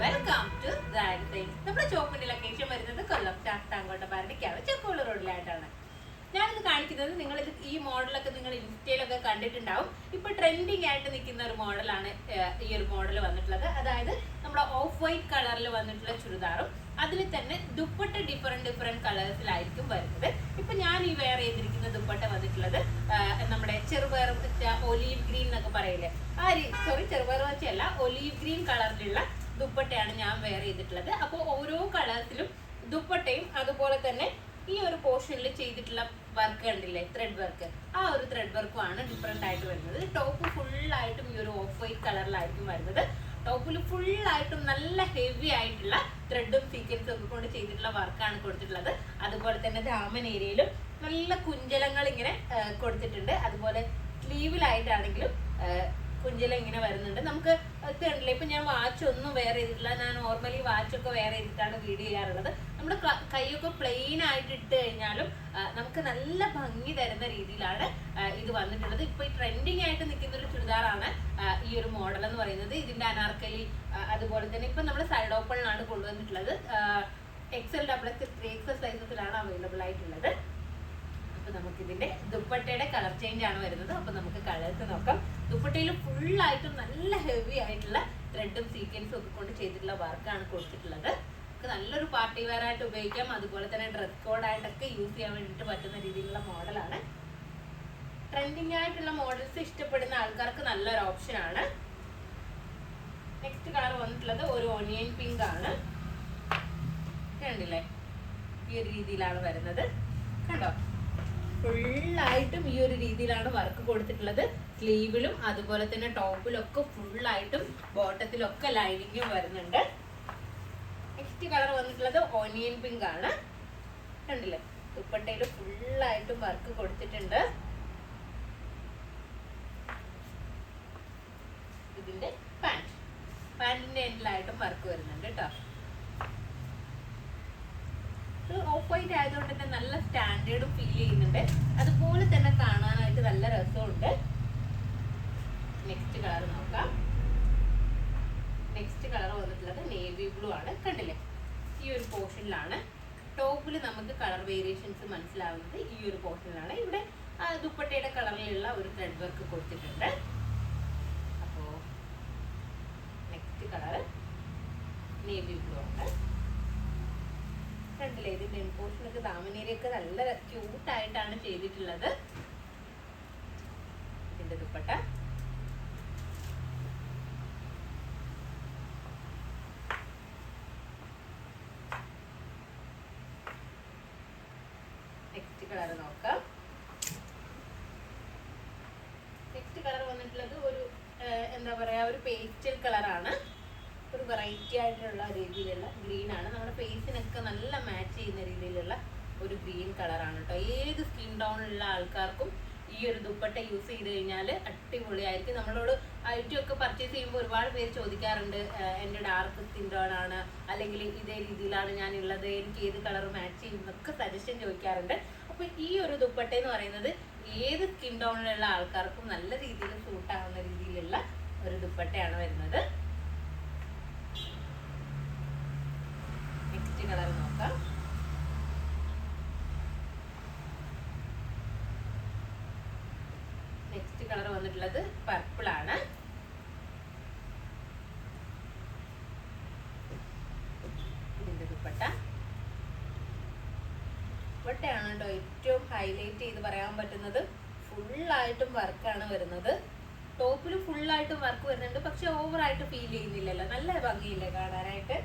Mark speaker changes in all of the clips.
Speaker 1: Welcome to നമ്മുടെ ഷോപ്പിന്റെ location വരുന്നത് കൊല്ലം ചാത്താങ്കോട്ട പാരഡിക്കാവ് ചെക്കോള് റോഡിലായിട്ടാണ്. ഞാനിത് കാണിക്കുന്നത് നിങ്ങൾ ഈ മോഡലൊക്കെ നിങ്ങൾ ഇൻസ്റ്റയിലൊക്കെ കണ്ടിട്ടുണ്ടാവും. ഇപ്പൊ ട്രെൻഡിങ് ആയിട്ട് നിൽക്കുന്ന ഒരു മോഡലാണ് ഈ ഒരു മോഡൽ വന്നിട്ടുള്ളത്. അതായത് നമ്മുടെ ഓഫ് വൈറ്റ് കളറിൽ വന്നിട്ടുള്ള ചുരിദാറും അതിൽ തന്നെ ദുപ്പട്ട ഡിഫറെന്റ് കളേഴ്സിലായിരിക്കും വരുന്നത്. ഇപ്പൊ ഞാൻ ഈ വെയർ ചെയ്തിരിക്കുന്ന ദുപ്പട്ട വന്നിട്ടുള്ളത് നമ്മുടെ ചെറുപയർ ഒലീവ് ഗ്രീൻ എന്നൊക്കെ പറയില്ലേ, ചെറുപയർ വെച്ചല്ല, ഒലീവ് ഗ്രീൻ കളറിലുള്ള ദുപ്പട്ടയാണ് ഞാൻ വെയർ ചെയ്തിട്ടുള്ളത്. അപ്പോൾ ഓരോ കളേഴ്സിലും ദുപ്പട്ടയും അതുപോലെ തന്നെ ഈ ഒരു പോർഷനിൽ ചെയ്തിട്ടുള്ള വർക്ക് കണ്ടില്ലേ, ത്രെഡ് വർക്ക്, ആ ഒരു ത്രെഡ് വർക്കുമാണ് ഡിഫറെന്റ് ആയിട്ട് വരുന്നത്. ടോപ്പ് ഫുള്ളായിട്ടും ഈ ഒരു ഓഫ് വൈറ്റ് കളറിലായിരിക്കും വരുന്നത്. ടോപ്പിൽ ഫുള്ളായിട്ടും നല്ല ഹെവി ആയിട്ടുള്ള ത്രെഡും സീക്വൻസും ഒക്കെ കൊണ്ട് ചെയ്തിട്ടുള്ള വർക്കാണ് കൊടുത്തിട്ടുള്ളത്. അതുപോലെ തന്നെ ദാമൻ ഏരിയയിലും നല്ല കുഞ്ചലങ്ങൾ ഇങ്ങനെ കൊടുത്തിട്ടുണ്ട്. അതുപോലെ സ്ലീവിലായിട്ടാണെങ്കിലും കുഞ്ചലം ഇങ്ങനെ വരുന്നുണ്ട്. നമുക്ക് കണ്ടില്ലേ, ഇപ്പൊ ഞാൻ വാച്ച് ഒന്നും വെയർ ചെയ്തിട്ടില്ല. ഞാൻ നോർമലി വാച്ചൊക്കെ വെയർ ചെയ്തിട്ടാണ് വീഡിയോ ചെയ്യാറുള്ളത്. നമ്മുടെ കൈയൊക്കെ പ്ലെയിൻ ആയിട്ട് ഇട്ട് കഴിഞ്ഞാലും നമുക്ക് നല്ല ഭംഗി തരുന്ന രീതിയിലാണ് ഇത് വന്നിട്ടുള്ളത്. ഇപ്പൊ ഈ ട്രെൻഡിങ് ആയിട്ട് നിൽക്കുന്ന ഒരു ചുരിദാറാണ് ഈ ഒരു മോഡൽ എന്ന് പറയുന്നത്. ഇതിന്റെ അനാർക്കലി അതുപോലെ തന്നെ ഇപ്പൊ നമ്മൾ സൈഡ് ഓപ്പണിലാണ് കൊണ്ടുവന്നിട്ടുള്ളത്. XL, XXL, 3XL സൈസസിലാണ് അവൈലബിൾ ആയിട്ടുള്ളത്. അപ്പൊ നമുക്ക് ഇതിന്റെ ദുപ്പട്ടയുടെ കളർ ചേഞ്ച് ആണ് വരുന്നത്. അപ്പൊ നമുക്ക് കളേഴ്സ് നോക്കാം. ദുപ്പട്ടയിൽ ഫുള്ളായിട്ടും നല്ല ഹെവി ആയിട്ടുള്ള ത്രെഡും സീക്വൻസും ഒക്കെ കൊണ്ട് ചെയ്തിട്ടുള്ള വർക്കാണ് കൊടുത്തിട്ടുള്ളത്. നമുക്ക് നല്ലൊരു പാർട്ടി വെയർ ആയിട്ട് ഉപയോഗിക്കാം. അതുപോലെ തന്നെ ഡ്രസ് കോഡായിട്ടൊക്കെ യൂസ് ചെയ്യാൻ വേണ്ടിയിട്ട് പറ്റുന്ന രീതിയിലുള്ള മോഡലാണ്. ട്രെൻഡിങ് ആയിട്ടുള്ള മോഡൽസ് ഇഷ്ടപ്പെടുന്ന ആൾക്കാർക്ക് നല്ലൊരു ഓപ്ഷൻ ആണ്. നെക്സ്റ്റ് കളർ വന്നിട്ടുള്ളത് ഒരു ഓണിയൻ പിങ്ക് ആണ്. കണ്ടില്ലേ, ഈ ഒരു രീതിയിലാണ് വരുന്നത്. കണ്ടോ, ഫുള്ളായിട്ടും ഈ ഒരു രീതിയിലാണ് വർക്ക് കൊടുത്തിട്ടുള്ളത്. സ്ലീവിലും അതുപോലെ തന്നെ ടോപ്പിലും ഒക്കെ ഫുള്ളായിട്ടും ബോട്ടത്തിലൊക്കെ ലൈനിങ്ങും വരുന്നുണ്ട്. നെക്സ്റ്റ് കളർ വന്നിട്ടുള്ളത് ഓണിയൻ പിങ്ക് ആണ്. കണ്ടില്ലേ, ദുപ്പട്ടയിൽ ഫുള്ളായിട്ടും വർക്ക് കൊടുത്തിട്ടുണ്ട്. ഇതിന്റെ പാന്റിന്റെ എൻഡിലായിട്ടും വർക്ക് വരുന്നുണ്ട് കേട്ടോ. ഓഫ് വൈറ്റ് ആയതുകൊണ്ട് തന്നെ നല്ല സ്റ്റാൻഡേർഡും ഫീൽ ചെയ്യുന്നുണ്ട്. അതുപോലെ തന്നെ കാണാനായിട്ട് നല്ല രസമുണ്ട്. നെക്സ്റ്റ് കളർ നോക്കാം. നെക്സ്റ്റ് കളർ വന്നിട്ടുള്ളത് നേവി ബ്ലൂ ആണ്. കണ്ടില്ലേ, ഈ ഒരു പോർഷനിലാണ്. ടോപ്പിൽ നമുക്ക് കളർ വേരിയേഷൻസ് മനസ്സിലാവുന്നത് ഈ ഒരു പോർഷനിലാണ്. ഇവിടെ ദുപ്പട്ടയുടെ കളറിലുള്ള ഒരു ത്രെഡ് വർക്ക് കൊടുത്തിട്ടുണ്ട്. അപ്പോ നെക്സ്റ്റ് കളർ നേവി ബ്ലൂ ആണ്. കണ്ടില്ലേ, ഇതിന്റെ പോർഷനൊക്കെ ദാമനേരിയൊക്കെ നല്ല ക്യൂട്ടായിട്ടാണ് ചെയ്തിട്ടുള്ളത്. ഇതിന്റെ ദുപ്പട്ട നെക്സ്റ്റ് കളർ നോക്കാം. നെക്സ്റ്റ് കളർ വന്നിട്ടുള്ളത് ഒരു എന്താ പറയാ, ഒരു പേസ്റ്റൽ കളറാണ്. ഒരു വെറൈറ്റി ആയിട്ടുള്ള രീതിയിലുള്ള ഗ്രീൻ ആണ്. നമ്മുടെ ഫേസിനൊക്കെ നല്ല മാച്ച് ചെയ്യുന്ന രീതിയിലുള്ള ഒരു ഗ്രീൻ കളറാണ് കേട്ടോ. ഏത് സ്കിൻ ടോണിലുള്ള ആൾക്കാർക്കും ഈ ഒരു ദുപ്പട്ട യൂസ് ചെയ്ത് കഴിഞ്ഞാൽ അടിപൊളിയായിരിക്കും. നമ്മളോട് ഐറ്റം ഒക്കെ പർച്ചേസ് ചെയ്യുമ്പോൾ ഒരുപാട് പേര് ചോദിക്കാറുണ്ട്, എൻ്റെ ഡാർക്ക് സ്കിൻ ടോൺ ആണ്, അല്ലെങ്കിൽ ഇതേ രീതിയിലാണ് ഞാനുള്ളത്, എനിക്ക് ഏത് കളർ മാച്ച് ചെയ്യും എന്നൊക്കെ സജഷൻ ചോദിക്കാറുണ്ട്. അപ്പോൾ ഈ ഒരു ദുപ്പട്ട എന്ന് പറയുന്നത് ഏത് സ്കിൻ ടോണിലുള്ള ആൾക്കാർക്കും നല്ല രീതിയിൽ സൂട്ടാവുന്ന രീതിയിലുള്ള ഒരു ദുപ്പട്ടയാണ് വരുന്നത്. നെക്സ്റ്റ് കളർ നോക്കാം. നെക്സ്റ്റ് കളർ വന്നിട്ടുള്ളത് പർപ്പിൾ ആണ്. ഇതിന്റെ ദുപ്പട്ടയാണ് കേട്ടോ ഏറ്റവും ഹൈലൈറ്റ് ചെയ്ത് പറയാൻ പറ്റുന്നത്. ഫുള്ളായിട്ടും വർക്കാണ് വരുന്നത്. ടോപ്പിൽ ഫുള്ളായിട്ടും വർക്ക് വരുന്നുണ്ട്, പക്ഷെ ഓവറായിട്ട് ഫീൽ ചെയ്യുന്നില്ലല്ലോ. നല്ല ഭംഗിയില്ലേ കാണാനായിട്ട്.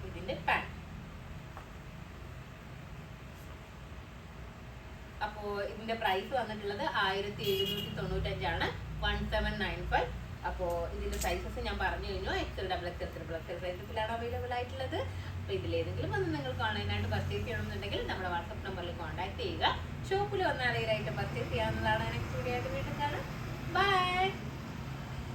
Speaker 1: ഇതിന്റെ പാന്റ്. അപ്പോ ഇതിന്റെ പ്രൈസ് വന്നിട്ടുള്ളത് 1795 ആണ്. 1795. അപ്പോൾ ഇതിന്റെ സൈസസ് ഞാൻ പറഞ്ഞു കഴിഞ്ഞു. XL, XXL സൈസസിലാണ് അവൈലബിൾ ആയിട്ടുള്ളത്. അപ്പൊ ഇതിലേതെങ്കിലും വന്ന് നിങ്ങൾക്ക് ഓൺലൈനായിട്ട് പർച്ചേസ് ചെയ്യണമെന്നുണ്ടെങ്കിൽ നമ്മുടെ വാട്സ്ആപ്പ് നമ്പറിൽ കോൺടാക്ട് ചെയ്യുക. ഷോപ്പിൽ വന്നാൽ ഈ ഐറ്റം പർച്ചേസ് ചെയ്യാവുന്നതാണ്. നെക്സ്റ്റ് വീഡിയോ ആയിട്ട് വീണ്ടും കാണാം. ബൈ.